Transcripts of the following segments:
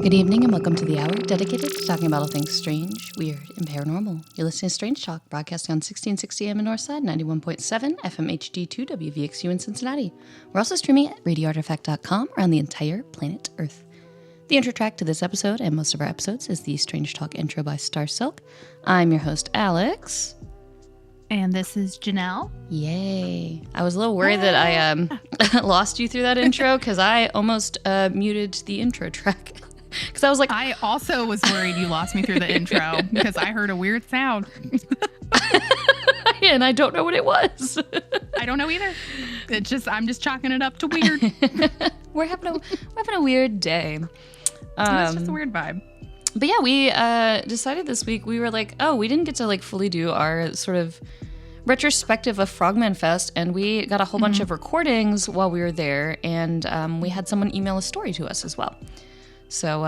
Good evening and welcome to the hour dedicated to talking about all things strange, weird, and paranormal. You're listening to Strange Talk, broadcasting on 1660 AM in Northside, 91.7 FM HD2 WVXU in Cincinnati. We're also streaming at radioartifact.com around the entire planet Earth. The intro track to this episode and most of our episodes is the Strange Talk intro by Star Silk. I'm your host, Alex. And this is Ginelle. Yay. I was a little worried that I lost you through that intro because I almost muted the intro track. Because I was like, I also was worried you lost me through the intro because I heard a weird sound. and I don't know what it was. I don't know either. I'm just chalking it up to weird. We're having a weird day. It's just a weird vibe. But yeah, we decided this week, we were like, oh, we didn't get to like fully do our sort of retrospective of Frogman Fest, and we got a whole bunch of recordings while we were there, and we had someone email a story to us as well. So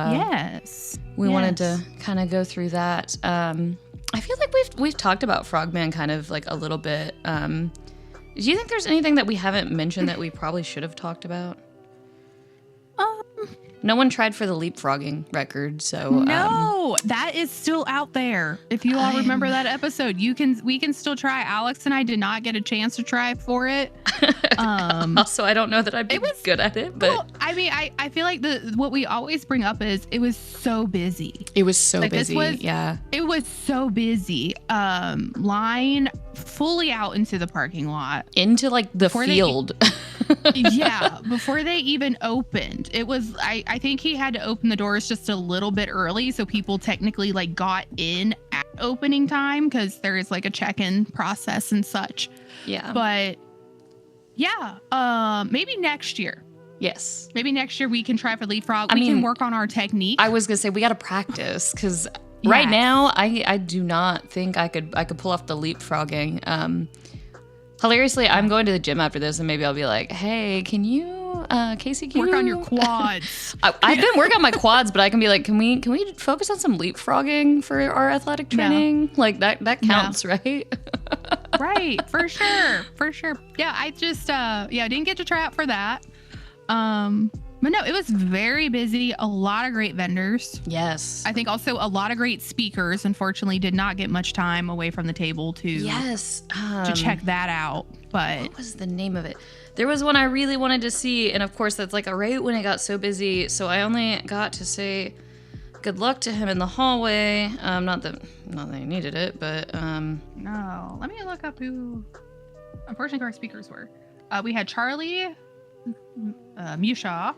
we wanted to kind of go through that. I feel like we've talked about Frogman kind of like a little bit. Do you think there's anything that we haven't mentioned that we probably should have talked about? No one tried for the leapfrogging record, so no, that is still out there. If you all remember that episode, we can still try. Alex and I did not get a chance to try for it. Also, I don't know that I'd be good at it, but well, I mean, I feel like what we always bring up is it was so busy. It was so busy. It was so busy. Line fully out into the parking lot, into like the field. Before they even opened. It was I think he had to open the doors just a little bit early so people technically like got in at opening time because there is like a check-in process and such. Yeah. But yeah, maybe next year. Yes. Maybe next year we can try for leapfrog. We can work on our technique. I was gonna say we got to practice because right now I do not think I could pull off the leapfrogging. Hilariously, I'm going to the gym after this, and maybe I'll be like, "Hey, can you, Casey, work on your quads?" I've been working on my quads, but I can be like, "Can we focus on some leapfrogging for our athletic training? Like that counts, right?" Right, for sure. Yeah, I just didn't get to try out for that. But no, it was very busy. A lot of great vendors. Yes. I think also a lot of great speakers. Unfortunately, did not get much time away from the table to check that out. But what was the name of it? There was one I really wanted to see, and of course that's like right when it got so busy. So I only got to say good luck to him in the hallway. Not that he needed it, but no. Let me look up who. Unfortunately, who our speakers were. We had Charlie Mushaw,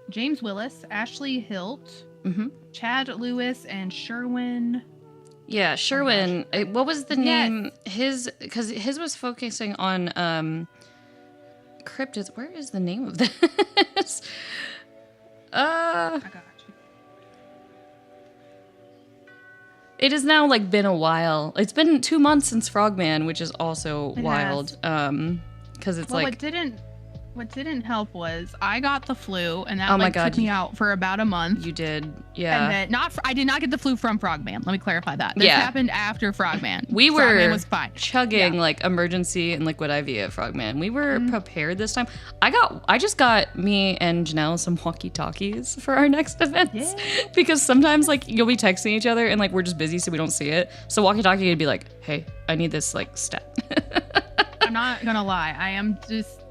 James Willis, Ashley Hilt, Chad Lewis, and Sherwin. Yeah, Sherwin. What was the name? Because his was focusing on cryptids. Where is the name of this? I got you. It has now like been a while. It's been 2 months since Frogman, which is also wild. Because it's it didn't. What didn't help was I got the flu, and that Oh my God, took me out for about a month. You did, yeah. And then I did not get the flu from Frogman. Let me clarify that. This happened after Frogman. Frogman was fine. Chugging like emergency and liquid IV at Frogman. We were prepared this time. I just got me and Ginelle some walkie-talkies for our next events because sometimes like you'll be texting each other and like we're just busy so we don't see it. So walkie-talkie would be like, hey, I need this like stat. I'm not gonna lie. I am just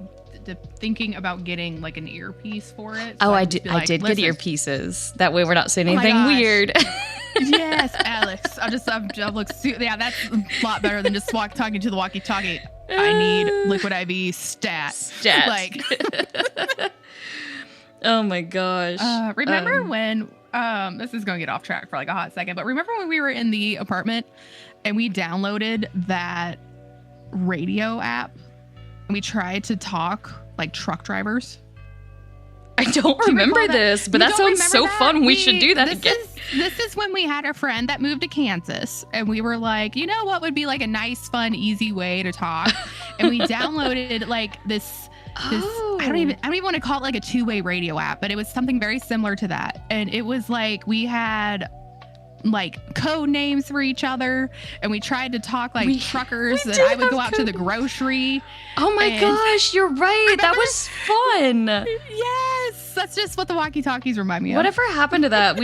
thinking about getting like an earpiece for it. So I did get earpieces. That way we're not saying anything weird. Yes, Alyx. I'll look. Yeah, that's a lot better than just talking to the walkie-talkie. I need liquid IV stat. Like, oh my gosh. Remember when? This is going to get off track for like a hot second, but remember when we were in the apartment and we downloaded that radio app and we tried to talk like truck drivers? I don't remember this, but that sounds so fun. We should do that again. This is when we had a friend that moved to Kansas and we were like, you know what would be like a nice, fun, easy way to talk? And we downloaded like this I don't even want to call it like a two-way radio app, but it was something very similar to that. And it was like we had like code names for each other and we tried to talk like truckers and I would go out to the grocery. Oh my gosh, you're right. That was fun. Yes, that's just what the walkie-talkies remind me of. Whatever happened to that?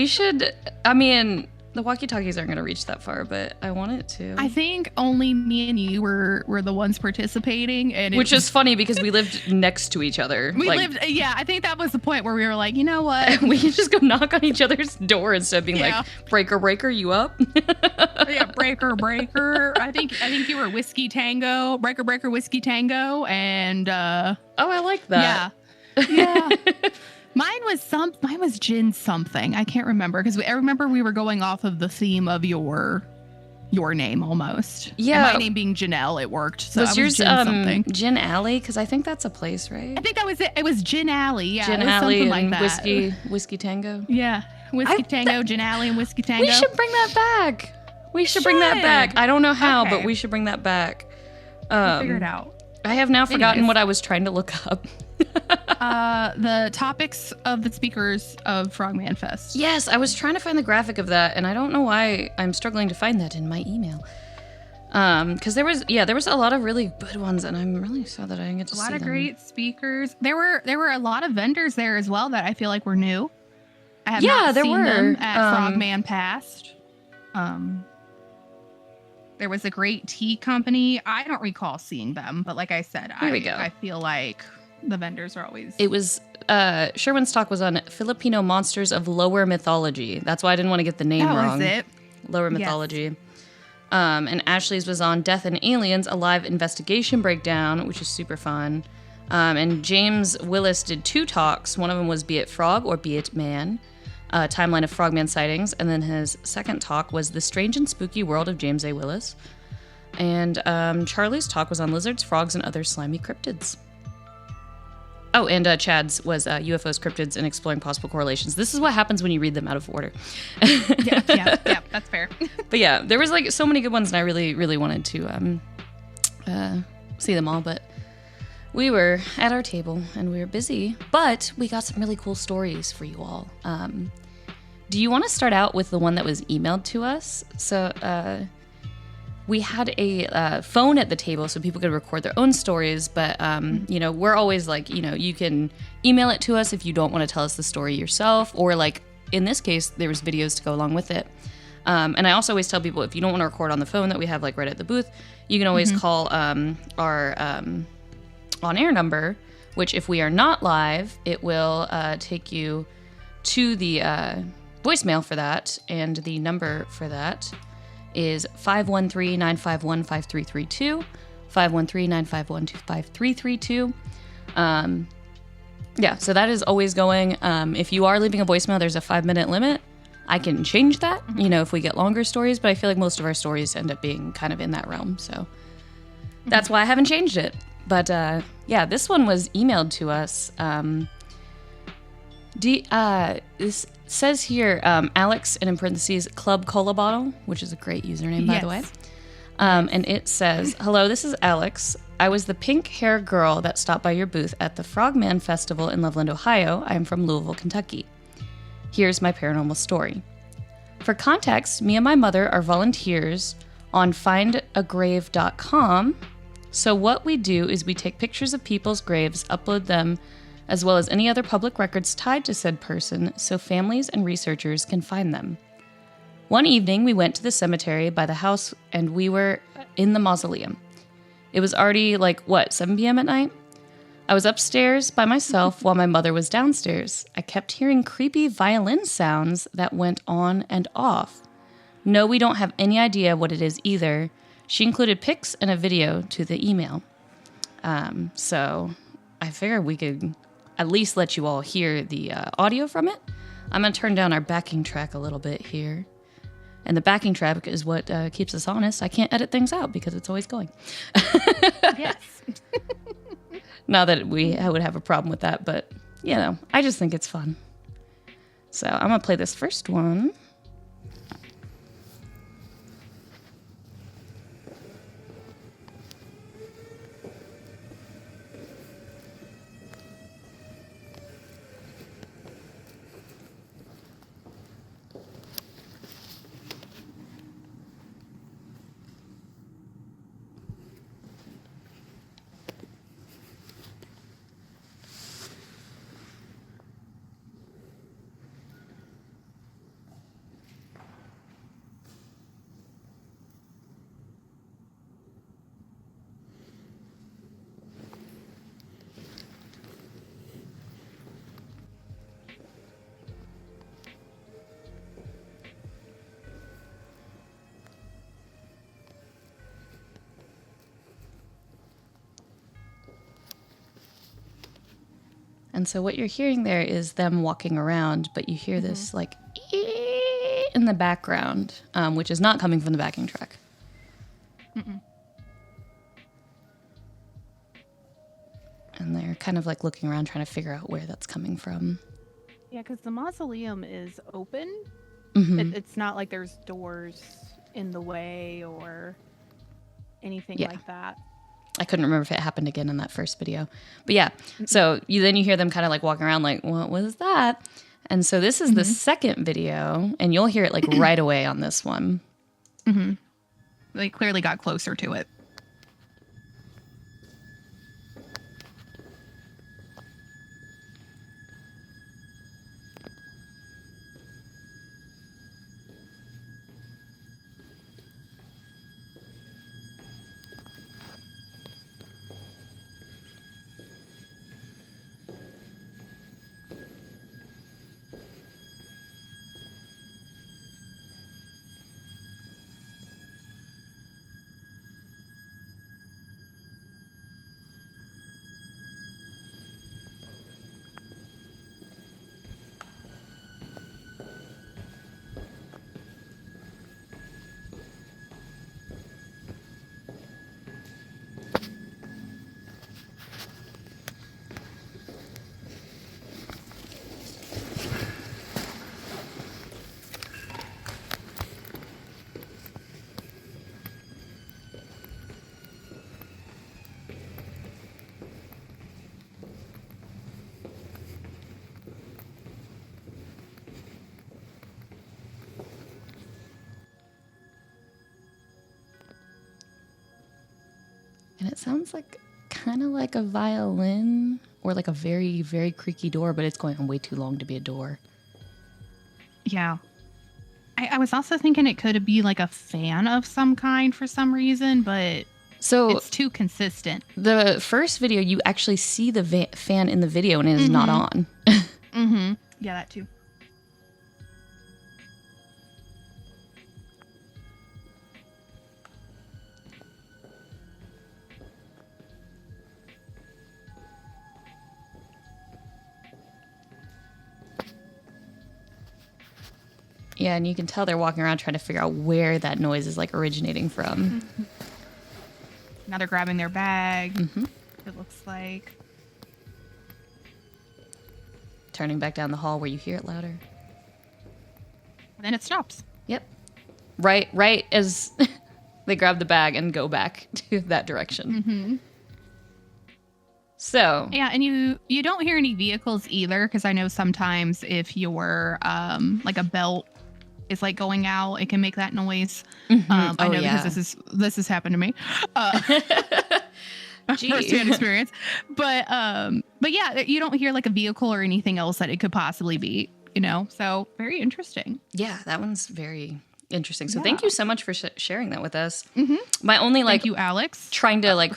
The walkie-talkies aren't going to reach that far, but I want it to. I think only me and you were the ones participating. Which is funny because we lived next to each other. I think that was the point where we were like, you know what? We can just go knock on each other's door instead of being like, breaker, you up? Yeah, breaker. I think you were Whiskey Tango, breaker, Whiskey Tango, and oh, I like that. Yeah. Mine was Gin something. I can't remember because I remember we were going off of the theme of your name almost. Yeah. And my name being Ginelle, it worked. So was yours Gin something. Gin Alley? Because I think that's a place, right? I think that was it. It was Gin Alley. Yeah. Gin Alley and like that. Whiskey Tango. Yeah. Whiskey Tango, Gin Alley and Whiskey Tango. We should bring that back. Bring that back. I don't know how, but we should bring that back. We'll figure it out. I have now forgotten what I was trying to look up. The topics of the speakers of Frogman Fest. Yes, I was trying to find the graphic of that, and I don't know why I'm struggling to find that in my email. Because there was a lot of really good ones, and I'm really sad that I didn't get to see them. A lot of great speakers. There were a lot of vendors there as well that I feel like were new. I have not seen them at Frogman Past. There was a great tea company. I don't recall seeing them, but like I said, I feel like the vendors are always... It was, Sherwin's talk was on Filipino monsters of lower mythology. That's why I didn't want to get the name wrong. That was it. Lower mythology. Yes. And Ashley's was on Death and Aliens, a live investigation breakdown, which is super fun. And James Willis did 2 talks. One of them was Be It Frog or Be It Man, timeline of Frogman sightings. And then his second talk was The Strange and Spooky World of James A. Willis. And Charlie's talk was on lizards, frogs, and other slimy cryptids. Oh, and Chad's was UFOs, cryptids, and exploring possible correlations. This is what happens when you read them out of order. yeah, that's fair. But yeah, there was like so many good ones, and I really, really wanted to see them all. But we were at our table, and we were busy. But we got some really cool stories for you all. Do you want to start out with the one that was emailed to us? So we had a phone at the table so people could record their own stories, but we're always like, you can email it to us if you don't want to tell us the story yourself, or like in this case, there was videos to go along with it. And I also always tell people if you don't want to record on the phone that we have like right at the booth, you can always call our on-air number, which if we are not live, it will take you to the voicemail for that, and the number for that is 513-951-5332, 513-951-5332. So that is always going. If you are leaving a voicemail, there's a 5-minute limit. I can change that, if we get longer stories, but I feel like most of our stories end up being kind of in that realm, so that's why I haven't changed it. But this one was emailed to us. This says here, Alyx, and in parentheses, Club Cola Bottle, which is a great username, by the way. And it says, "Hello, this is Alyx. I was the pink hair girl that stopped by your booth at the Frogman Festival in Loveland, Ohio. I am from Louisville, Kentucky. Here's my paranormal story. For context, me and my mother are volunteers on findagrave.com. So what we do is we take pictures of people's graves, upload them, as well as any other public records tied to said person, so families and researchers can find them. One evening, we went to the cemetery by the house, and we were in the mausoleum. It was already 7 p.m. at night? I was upstairs by myself while my mother was downstairs. I kept hearing creepy violin sounds that went on and off. No, we don't have any idea what it is either. She included pics and a video to the email. So I figured we could at least let you all hear the audio from it. I'm going to turn down our backing track a little bit here. And the backing track is what keeps us honest. I can't edit things out because it's always going. Yes. Not that I would have a problem with that, but, I just think it's fun. So I'm going to play this first one. And so what you're hearing there is them walking around, but you hear this in the background, which is not coming from the backing track. Mm-mm. And they're kind of looking around trying to figure out where that's coming from. Yeah, because the mausoleum is open. Mm-hmm. It's not like there's doors in the way or anything like that. I couldn't remember if it happened again in that first video. But yeah, so you hear them kind of walking around what was that? And so this is the second video, and you'll hear it right away on this one. Mm-hmm. They clearly got closer to it. And it sounds kind of like a violin or a very, very creaky door, but it's going on way too long to be a door. Yeah. I was also thinking it could be a fan of some kind for some reason, but it's too consistent. The first video, you actually see the fan in the video and it is not on. Mm-hmm. Yeah, that too. Yeah, and you can tell they're walking around trying to figure out where that noise is originating from. Mm-hmm. Now they're grabbing their bag. Mm-hmm. It looks like. Turning back down the hall where you hear it louder. And then it stops. Yep. Right as They grab the bag and go back to that direction. Mm-hmm. So yeah, and you don't hear any vehicles either, because I know sometimes if your like a belt is like going out, it can make that noise. I know because this has happened to me. First-hand experience. But yeah, you don't hear like a vehicle or anything else that it could possibly be, you know. So very interesting. Yeah, that one's very interesting. So thank you so much for sharing that with us. Mm-hmm. My only like thank you, Alyx. Trying to like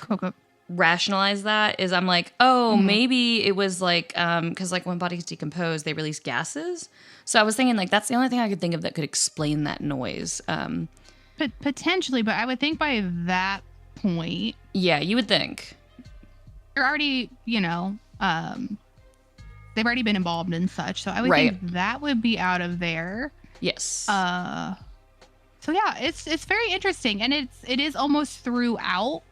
rationalize that is I'm like, maybe it was like because like when bodies decompose, they release gases. So I was thinking like that's the only thing I could think of that could explain that noise. But potentially, but I would think by that point, yeah, you would think they're already, you know, they've already been involved in such. So I would think that would be out of there. Yes. So yeah, it's very interesting, and it is almost throughout.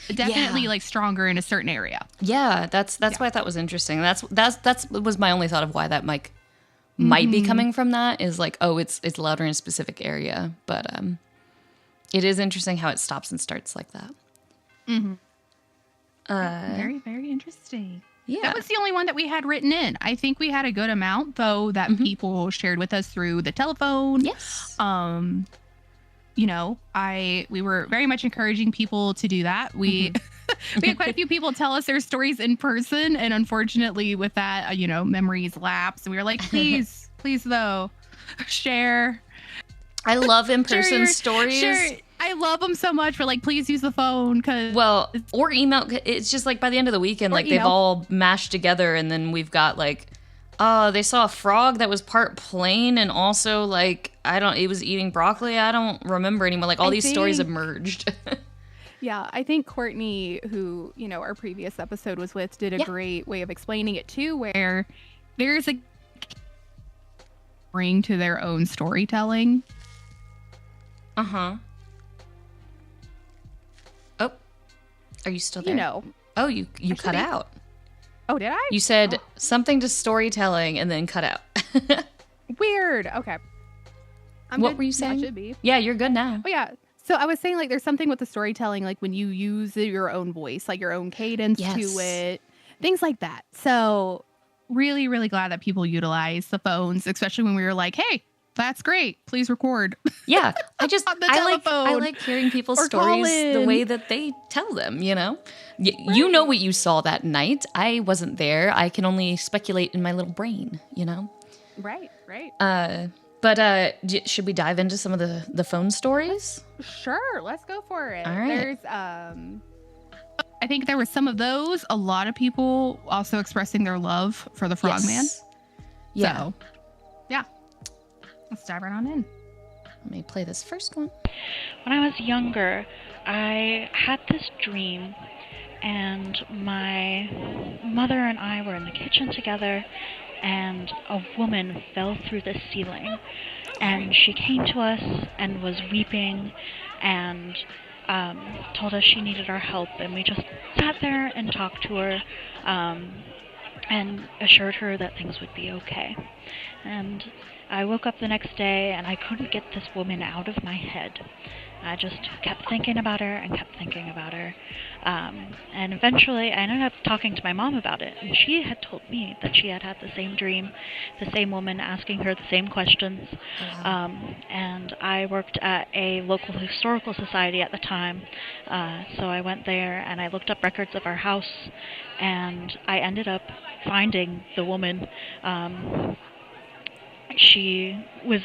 Definitely like stronger in a certain area. Yeah, that's why I thought was interesting. That's was my only thought of why that might be coming from. That is like, oh, it's louder in a specific area, but it is interesting how it stops and starts like that. Mm-hmm. Very, very interesting. Yeah, that was the only one that we had written in. I think we had a good amount though that people shared with us through the telephone. Yes. You know, we were very much encouraging people to do that. We we had quite a few people tell us their stories in person, and unfortunately with that, you know, memories lapse. And we were like, please though, share. I love in-person stories. Sure. I love them so much. We're like, please use the phone, or email. It's just like by the end of the weekend, like they've all mashed together, and then we've got like, they saw a frog that was part plane and also like it was eating broccoli. I don't remember anymore. Like all these stories have merged. Yeah, I think Courtney, who, you know, our previous episode was with, did a great way of explaining it too, where there's a bring to their own storytelling. Uh-huh. Oh, are you still there? You know. Oh, you cut out. Oh, did I? You said something to storytelling and then cut out. Weird. Okay. What were you saying? That should be. Yeah, you're good now. Oh, yeah. So I was saying, like, there's something with the storytelling, like when you use your own voice, like your own cadence to it, things like that. So really, really glad that people utilize the phones, especially when we were like, hey, that's great. Please record. Yeah. I like hearing people's stories the way that they tell them, you know? You know what you saw that night. I wasn't there. I can only speculate in my little brain, you know? Right. But should we dive into some of the phone stories? Sure. Let's go for it. All right. There's, I think there were some of those. A lot of people also expressing their love for the Frogman. Yes. Yeah. So, yeah. Let's dive right on in. Let me play this first one. When I was younger, I had this dream, and my mother and I were in the kitchen together, and a woman fell through the ceiling, and she came to us and was weeping and told us she needed our help, and we just sat there and talked to her and assured her that things would be okay. And I woke up the next day and I couldn't get this woman out of my head. I just kept thinking about her and kept thinking about her. And eventually I ended up talking to my mom about it. And she had told me that she had had the same dream, the same woman asking her the same questions. And I worked at a local historical society at the time. So I went there and I looked up records of our house. And I ended up finding the woman. She was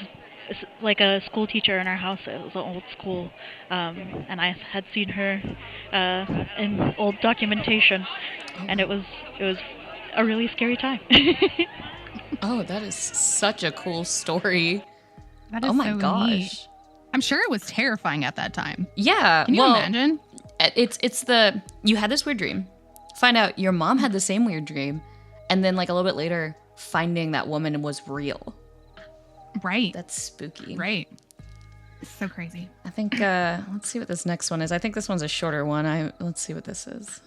like a school teacher in our house. It was an old school, and I had seen her in old documentation, and it was a really scary time. Oh, that is such a cool story. That is oh my so gosh. Neat. I'm sure it was terrifying at that time. Yeah. Can you imagine? It's you had this weird dream, find out your mom had the same weird dream, and then like a little bit later finding that woman was real. Right. That's spooky. Right. It's so crazy. I think, let's see what this next one is. I think this one's a shorter one. Let's see what this is.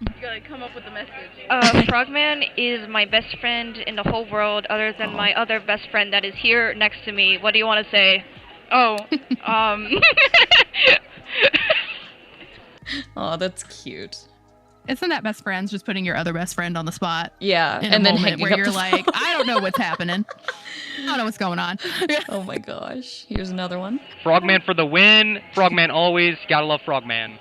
You gotta come up with a message. Frogman is my best friend in the whole world other than my other best friend that is here next to me. What do you want to say? Oh, Oh, that's cute. Isn't that best friends just putting your other best friend on the spot? Yeah, In and a then moment hanging where up you're the like, phone. I don't know what's happening. I don't know what's going on. Oh my gosh. Here's another one. Frogman for the win. Frogman always. Gotta love Frogman.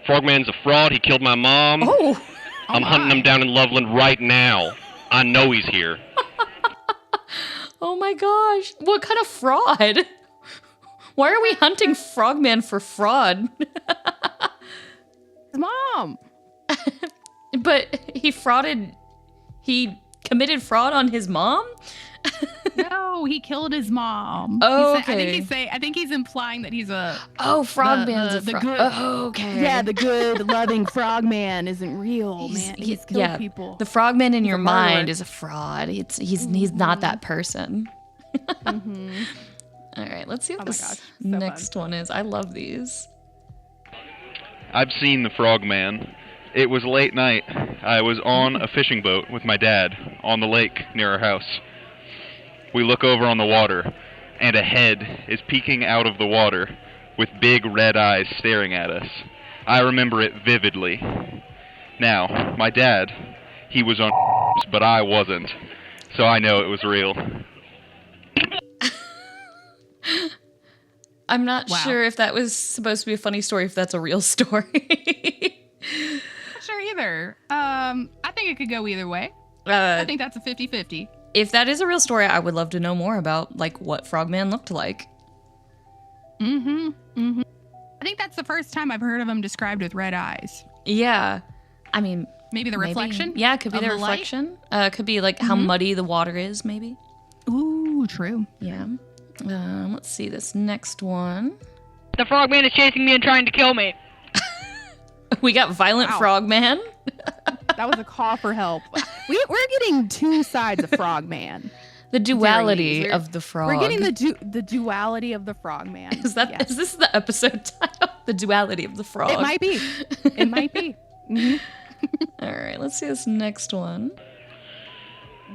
Frogman's a fraud. He killed my mom. Oh. I'm hunting him down in Loveland right now. I know he's here. Oh my gosh. What kind of fraud? Why are we hunting Frogman for fraud? His mom. But he committed fraud on his mom? No, he killed his mom. Oh, I think he's implying that he's a Frogman's the a good. fraud. Oh, okay. Yeah, the good, loving frogman isn't real, man. He's killed people. The Frogman in He's your a murderer. mind is a fraud. He's not that person. Mm-hmm. All right, let's see what Oh my this gosh, so next one is. I love these. I've seen the Frogman. It was late night. I was on a fishing boat with my dad on the lake near our house. We look over on the water, and a head is peeking out of the water with big red eyes staring at us. I remember it vividly. Now, my dad, he was on but I wasn't, so I know it was real. I'm not Wow. sure if that was supposed to be a funny story, if that's a real story. Not sure either. I think it could go either way. I think that's a 50-50. If that is a real story, I would love to know more about like what Frogman looked like. Mm-hmm. Mm-hmm. I think that's the first time I've heard of him described with red eyes. Yeah. I mean, Maybe the reflection? Yeah, it could be of the the light? reflection. Could be like how muddy the water is, maybe. Ooh, true. Yeah. Let's see this next one. The frogman is chasing me and trying to kill me. We got Violent Wow. Frogman. That was a call for help. We're getting two sides of frogman. The duality We're- of the frog. We're getting the duality of the frogman. Is this the episode title? The duality of the frog. It might be. It might be. Mhm. All right, let's see this next one.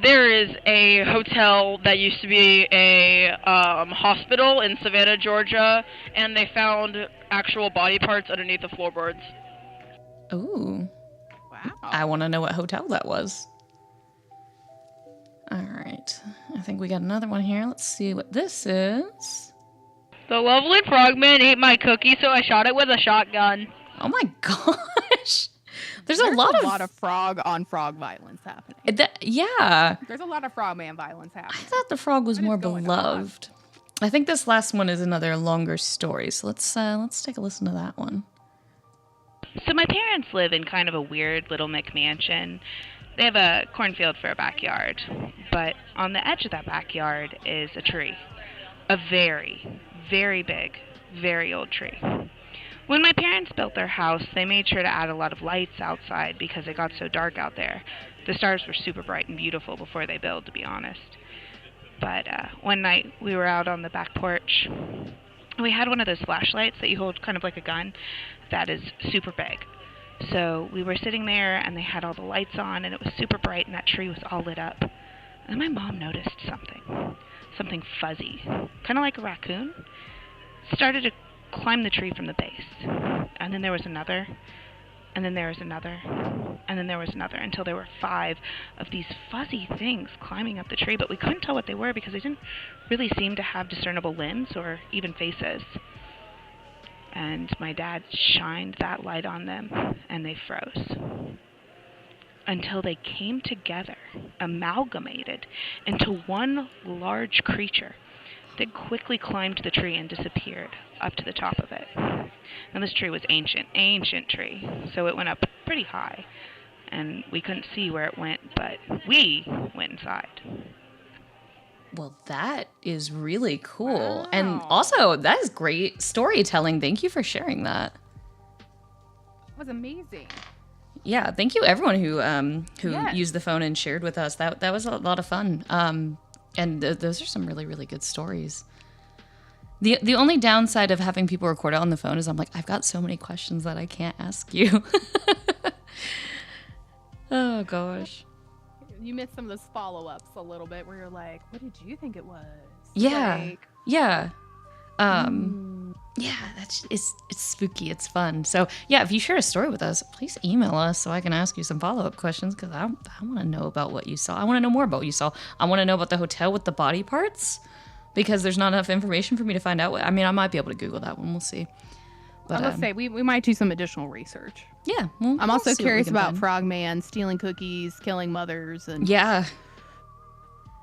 There is a hotel that used to be a hospital in Savannah, Georgia, and they found actual body parts underneath the floorboards. Ooh. Wow. I want to know what hotel that was. All right. I think we got another one here. Let's see what this is. The lovely frogman ate my cookie, so I shot it with a shotgun. Oh my gosh. There's a lot of frog on frog violence happening. yeah. There's a lot of frogman violence I happening. thought the frog was What is more going on? beloved. I think this last one is another longer story. So let's take a listen to that one. So my parents live in kind of a weird little McMansion. They have a cornfield for a backyard, but on the edge of that backyard is a tree. A very, very big, very old tree. When my parents built their house, they made sure to add a lot of lights outside because it got so dark out there. The stars were super bright and beautiful before they built, to be honest. But one night we were out on the back porch. We had one of those flashlights that you hold kind of like a gun that is super big. So we were sitting there and they had all the lights on and it was super bright and that tree was all lit up. And my mom noticed something fuzzy, kind of like a raccoon. Started to climb the tree from the base. And then there was another, and then there was another, and then there was another, until there were 5 of these fuzzy things climbing up the tree, but we couldn't tell what they were because they didn't really seem to have discernible limbs or even faces. And my dad shined that light on them, and they froze. Until they came together, amalgamated into one large creature that quickly climbed the tree and disappeared up to the top of it. Now this tree was ancient tree, so it went up pretty high, and we couldn't see where it went, but we went inside. Well, that is really cool. Wow. And also, that is great storytelling. Thank you for sharing that. It was amazing. Yeah, thank you everyone who Yes. used the phone and shared with us. That was a lot of fun. And those are some really, really good stories. The only downside of having people record it on the phone is I'm like, I've got so many questions that I can't ask you. Oh, gosh. You missed some of those follow-ups a little bit where you're like, what did you think it was? Yeah. Like, Yeah. Yeah, it's spooky. It's fun. So yeah, if you share a story with us, please email us so I can ask you some follow-up questions because I want to know about what you saw. I want to know more about what you saw. I want to know about the hotel with the body parts because there's not enough information for me to find out. I mean, I might be able to Google that one. We'll see. But I must say, we might do some additional research. Yeah. I'm also curious about Frogman stealing cookies, killing mothers, and yeah.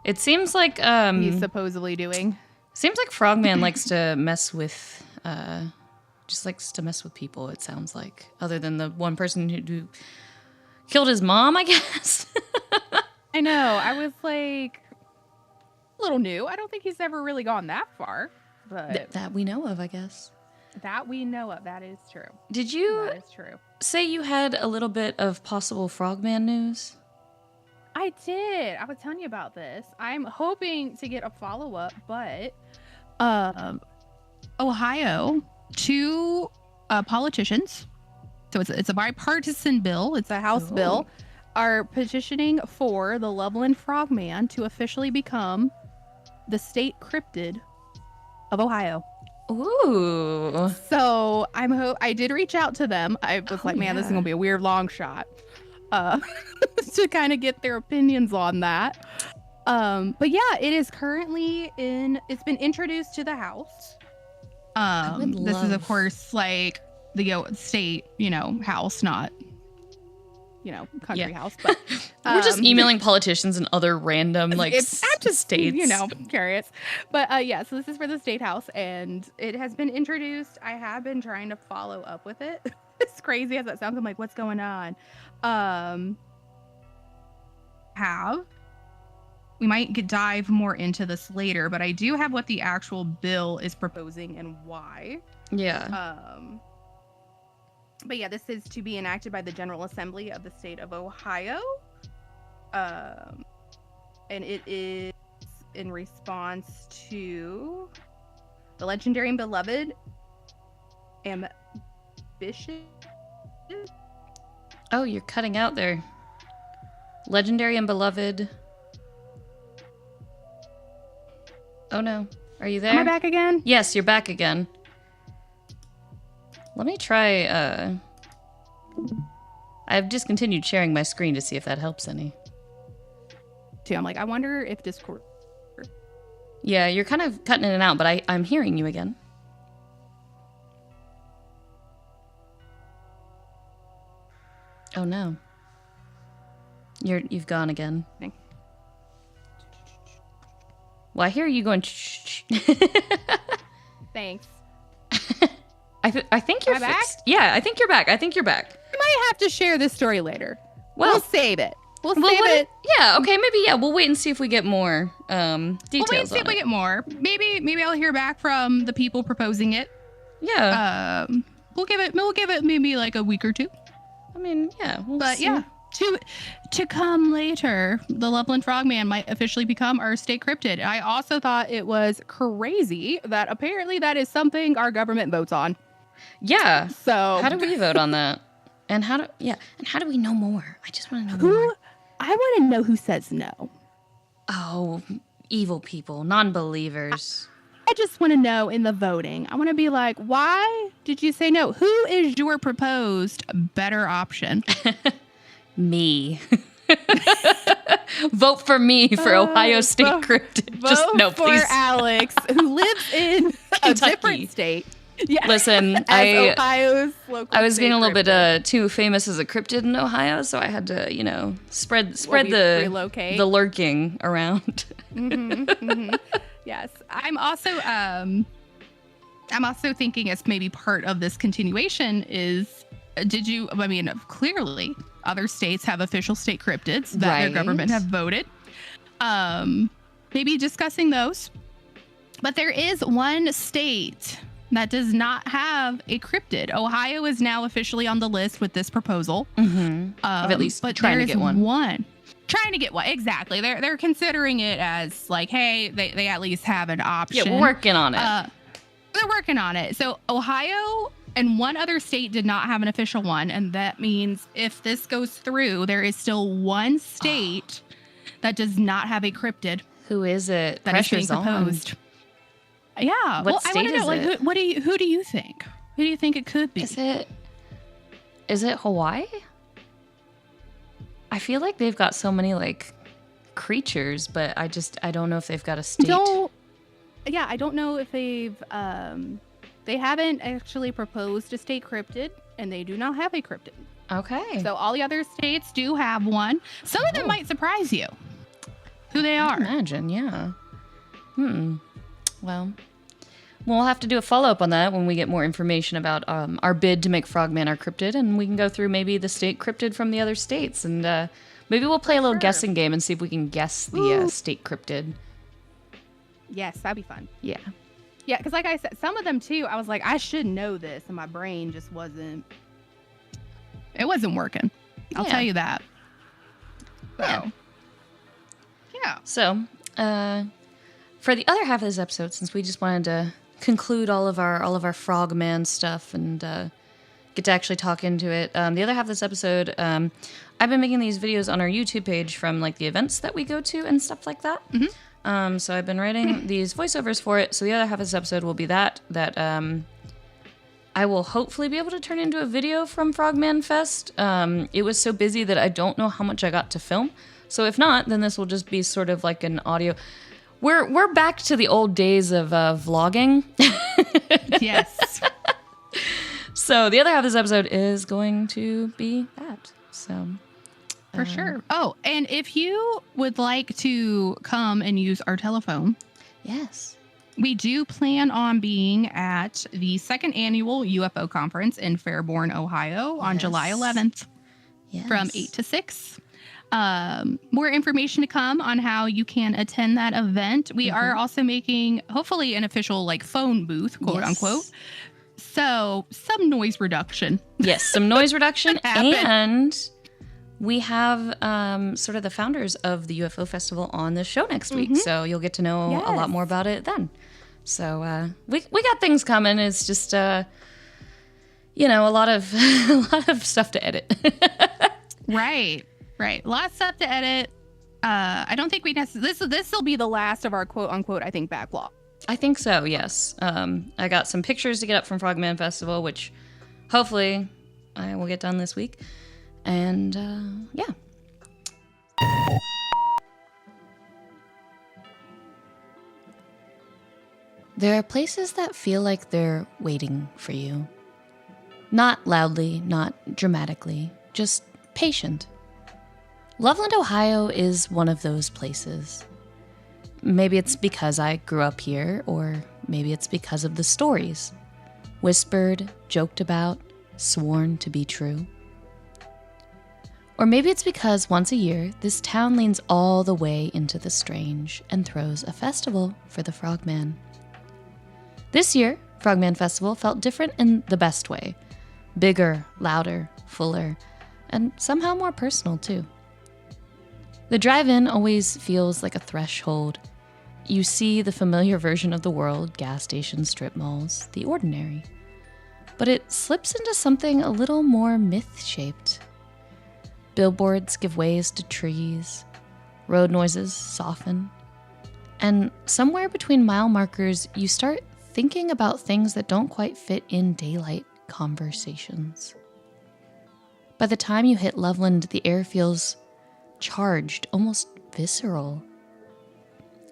It seems like he's supposedly doing. Seems like Frogman likes to mess with, just likes to mess with people. It sounds like, other than the one person who killed his mom, I guess. I know. I was like, a little new. I don't think he's ever really gone that far, but that we know of, I guess. That we know of. That is true. Did you That is true. say you had a little bit of possible Frogman news? I did. I was telling you about this. I'm hoping to get a follow-up, but Ohio, 2 politicians, so it's a bipartisan bill. It's the House bill, are petitioning for the Loveland Frogman to officially become the state cryptid of Ohio. Ooh. So I did reach out to them. I was like, man, this is gonna be a weird long shot. To kind of get their opinions on that. But yeah, it is currently it's been introduced to the House. This is of course like the state, house, not country house, but we're just emailing politicians and other random I'm just states, curious. But yeah, so this is for the state house and it has been introduced. I have been trying to follow up with it. As crazy as that sounds, I'm like, what's going on? We might dive more into this later, but I do have what the actual bill is proposing and why. Yeah. But yeah, this is to be enacted by the General Assembly of the state of Ohio. And it is in response to the legendary and beloved ambition. Oh, you're cutting out there. Legendary and beloved. Oh no. Are you there? Am I back again? Yes, you're back again. Let me try, I've discontinued sharing my screen to see if that helps any. I'm like, I wonder if Discord... Yeah, you're kind of cutting in and out, but I'm hearing you again. Oh no. You've gone again. Well, I hear you going. Thanks. I think you're back. Yeah, I think you're back. I might have to share this story later. Well, we'll save it. We'll save it. Yeah. Okay. Maybe. Yeah. We'll wait and see if we get more details. We'll wait and see if we get more. Maybe I'll hear back from the people proposing it. Yeah. We'll give it maybe like a week or two. I mean, yeah. But yeah. To come later, the Loveland Frogman might officially become our state cryptid. I also thought it was crazy that apparently that is something our government votes on. Yeah. So how do we vote on that? And how do we know more? I just want to know more. I want to know who says no. Oh, evil people, non-believers. I just want to know in the voting. I want to be like, why did you say no? Who is your proposed better option? Me. Vote for me for Ohio State Cryptid. Vote just no, for please. Alex, who lives in a different state. Yeah. Listen, Ohio's local I was getting a little cryptid. bit too famous as a cryptid in Ohio, so I had to, spread relocate? the lurking around. Yes, I'm also thinking as maybe part of this continuation is, clearly other states have official state cryptids that their government have voted. Maybe discussing those. But there is one state that does not have a cryptid. Ohio is now officially on the list with this proposal. Of at least trying to get one. Trying to get one, exactly. They're considering it as like, hey, they at least have an option. Yeah, we're working on it. They're working on it. So Ohio and one other state did not have an official one, and that means if this goes through, there is still one state that does not have a cryptid. Who is it? That is being proposed. Yeah. What I state want to know, is like, it? who do you think? Who do you think it could be? Is it Hawaii? I feel like they've got so many like creatures, but I don't know if they've got a state. I don't know if they haven't actually proposed a state cryptid, and they do not have a cryptid. Okay. So all the other states do have one. Some of them might surprise you. Who they I are. can imagine, yeah. Well, we'll have to do a follow-up on that when we get more information about our bid to make Frogman our cryptid, and we can go through maybe the state cryptid from the other states, and maybe we'll play a little guessing game and see if we can guess the state cryptid. Yes, that'd be fun. Yeah. Yeah, because like I said, some of them too, I was like, I should know this, and my brain just wasn't. It wasn't working. I'll tell you that. So. Yeah. So, for the other half of this episode, since we just wanted to conclude all of our Frogman stuff and get to actually talk into it, the other half of this episode, I've been making these videos on our YouTube page from like the events that we go to and stuff like that. Mm-hmm. So I've been writing these voiceovers for it. So the other half of this episode will be that I will hopefully be able to turn into a video from Frogman Fest. It was so busy that I don't know how much I got to film. So if not, then this will just be sort of like an audio. We're back to the old days of vlogging. Yes. So the other half of this episode is going to be that. So for sure. Oh, and if you would like to come and use our telephone, yes, we do plan on being at the second annual UFO conference in Fairborn, Ohio on July 11th from 8 to 6. More information to come on how you can attend that event. We are also making hopefully an official like phone booth, quote unquote. So some noise reduction. Yes, some noise reduction. And we have sort of the founders of the UFO Festival on the show next week. So you'll get to know a lot more about it then. So we got things coming. It's just a lot of stuff to edit. Right. A lot of stuff to edit. I don't think we necessarily. This will be the last of our quote unquote, I think, backlog. I think so, yes. I got some pictures to get up from Frogman Festival, which hopefully I will get done this week. And yeah. There are places that feel like they're waiting for you. Not loudly, not dramatically, just patient. Loveland, Ohio is one of those places. Maybe it's because I grew up here, or maybe it's because of the stories. Whispered, joked about, sworn to be true. Or maybe it's because once a year, this town leans all the way into the strange and throws a festival for the Frogman. This year, Frogman Festival felt different in the best way. Bigger, louder, fuller, and somehow more personal too. The drive-in always feels like a threshold. You see the familiar version of the world, gas stations, strip malls, the ordinary. But it slips into something a little more myth-shaped. Billboards give ways to trees. Road noises soften. And somewhere between mile markers, you start thinking about things that don't quite fit in daylight conversations. By the time you hit Loveland, the air feels charged, almost visceral.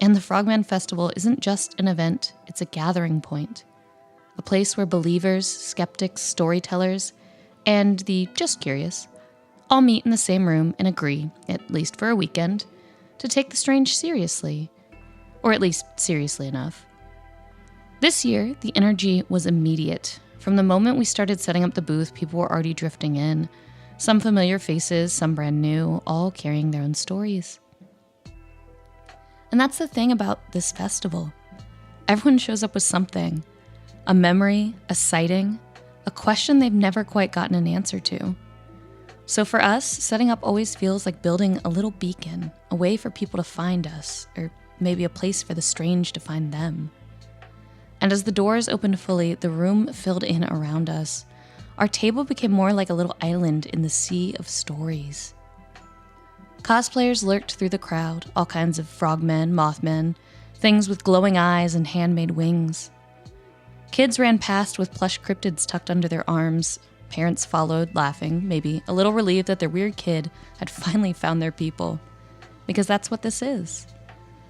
And the Frogman Festival isn't just an event, it's a gathering point. A place where believers, skeptics, storytellers, and the just curious all meet in the same room and agree, at least for a weekend, to take the strange seriously. Or at least seriously enough. This year, the energy was immediate. From the moment we started setting up the booth, people were already drifting in. Some familiar faces, some brand new, all carrying their own stories. And that's the thing about this festival. Everyone shows up with something. A memory, a sighting, a question they've never quite gotten an answer to. So for us, setting up always feels like building a little beacon, a way for people to find us, or maybe a place for the strange to find them. And as the doors opened fully, the room filled in around us. Our table became more like a little island in the sea of stories. Cosplayers lurked through the crowd, all kinds of frogmen, mothmen, things with glowing eyes and handmade wings. Kids ran past with plush cryptids tucked under their arms. Parents followed, laughing, maybe a little relieved that their weird kid had finally found their people. Because that's what this is.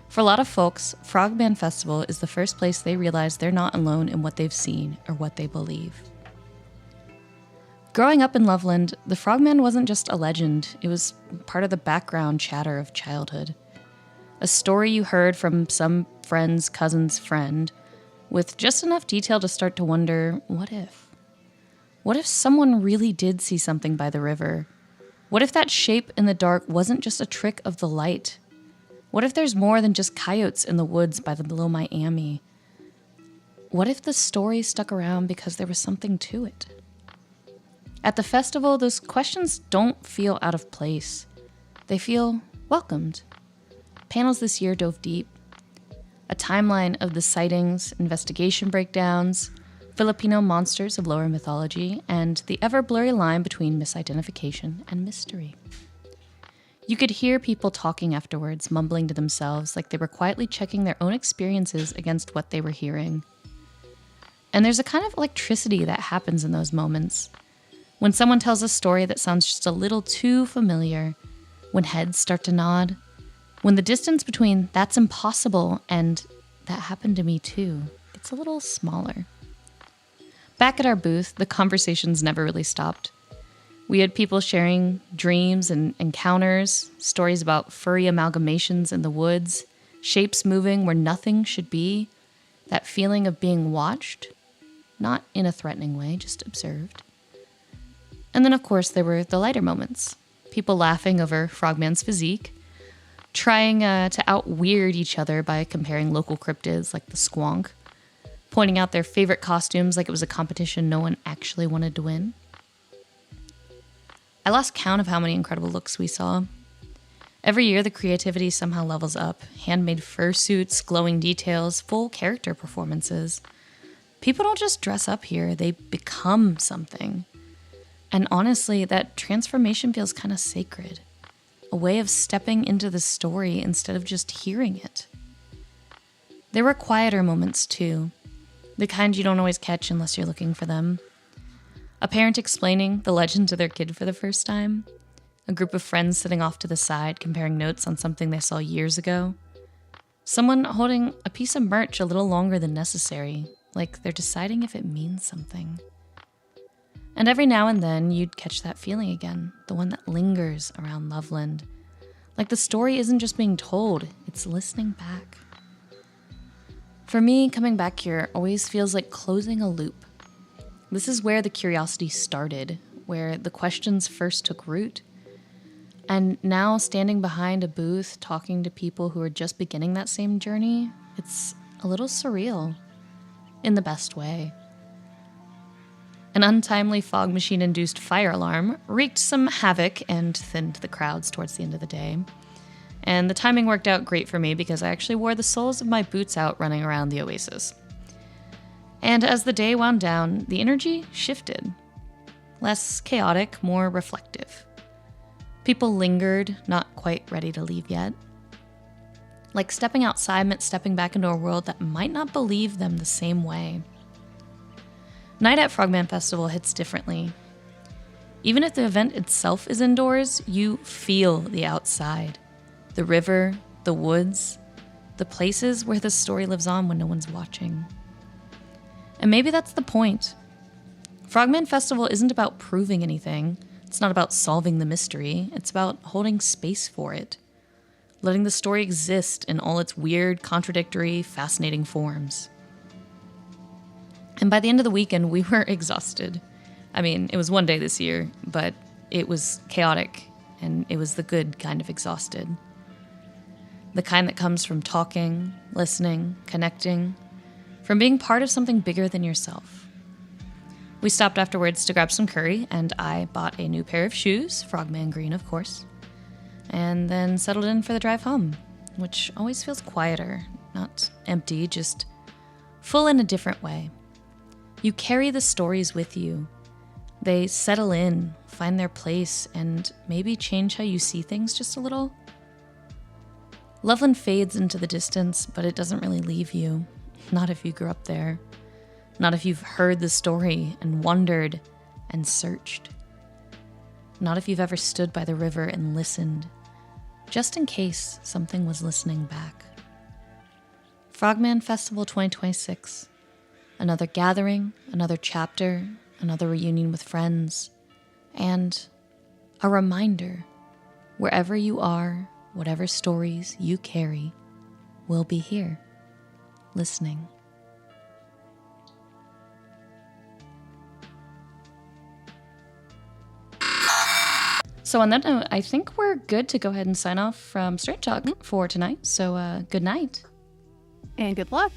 For a lot of folks, Frogman Festival is the first place they realize they're not alone in what they've seen or what they believe. Growing up in Loveland, the Frogman wasn't just a legend, it was part of the background chatter of childhood. A story you heard from some friend's cousin's friend, with just enough detail to start to wonder, what if? What if someone really did see something by the river? What if that shape in the dark wasn't just a trick of the light? What if there's more than just coyotes in the woods by the Little Miami? What if the story stuck around because there was something to it? At the festival, those questions don't feel out of place. They feel welcomed. Panels this year dove deep. A timeline of the sightings, investigation breakdowns, Filipino monsters of lower mythology, and the ever-blurry line between misidentification and mystery. You could hear people talking afterwards, mumbling to themselves like they were quietly checking their own experiences against what they were hearing. And there's a kind of electricity that happens in those moments. When someone tells a story that sounds just a little too familiar, when heads start to nod, when the distance between "that's impossible" and "that happened to me too" gets a little smaller. Back at our booth, the conversations never really stopped. We had people sharing dreams and encounters, stories about furry amalgamations in the woods, shapes moving where nothing should be, that feeling of being watched, not in a threatening way, just observed. And then, of course, there were the lighter moments. People laughing over Frogman's physique, trying to out-weird each other by comparing local cryptids like the squonk, pointing out their favorite costumes like it was a competition no one actually wanted to win. I lost count of how many incredible looks we saw. Every year, the creativity somehow levels up. Handmade fursuits, glowing details, full character performances. People don't just dress up here, they become something. And honestly, that transformation feels kind of sacred. A way of stepping into the story instead of just hearing it. There were quieter moments too. The kind you don't always catch unless you're looking for them. A parent explaining the legend to their kid for the first time. A group of friends sitting off to the side comparing notes on something they saw years ago. Someone holding a piece of merch a little longer than necessary, like they're deciding if it means something. And every now and then, you'd catch that feeling again, the one that lingers around Loveland. Like the story isn't just being told, it's listening back. For me, coming back here always feels like closing a loop. This is where the curiosity started, where the questions first took root. And now, standing behind a booth, talking to people who are just beginning that same journey, it's a little surreal, in the best way. An untimely fog machine-induced fire alarm wreaked some havoc and thinned the crowds towards the end of the day. And the timing worked out great for me because I actually wore the soles of my boots out running around the oasis. And as the day wound down, the energy shifted. Less chaotic, more reflective. People lingered, not quite ready to leave yet. Like stepping outside meant stepping back into a world that might not believe them the same way. Night at Frogman Festival hits differently. Even if the event itself is indoors, you feel the outside. The river, the woods, the places where the story lives on when no one's watching. And maybe that's the point. Frogman Festival isn't about proving anything. It's not about solving the mystery. It's about holding space for it. Letting the story exist in all its weird, contradictory, fascinating forms. And by the end of the weekend, we were exhausted. I mean, it was one day this year, but it was chaotic, and it was the good kind of exhausted. The kind that comes from talking, listening, connecting, from being part of something bigger than yourself. We stopped afterwards to grab some curry, and I bought a new pair of shoes, Frogman green, of course, and then settled in for the drive home, which always feels quieter, not empty, just full in a different way. You carry the stories with you. They settle in, find their place, and maybe change how you see things just a little. Loveland fades into the distance, but it doesn't really leave you. Not if you grew up there. Not if you've heard the story and wondered and searched. Not if you've ever stood by the river and listened, just in case something was listening back. Frogman Festival 2026. Another gathering, another chapter, another reunion with friends, and a reminder, wherever you are, whatever stories you carry, we'll be here, listening. So on that note, I think we're good to go ahead and sign off from Straight Talk for tonight. So good night. And good luck.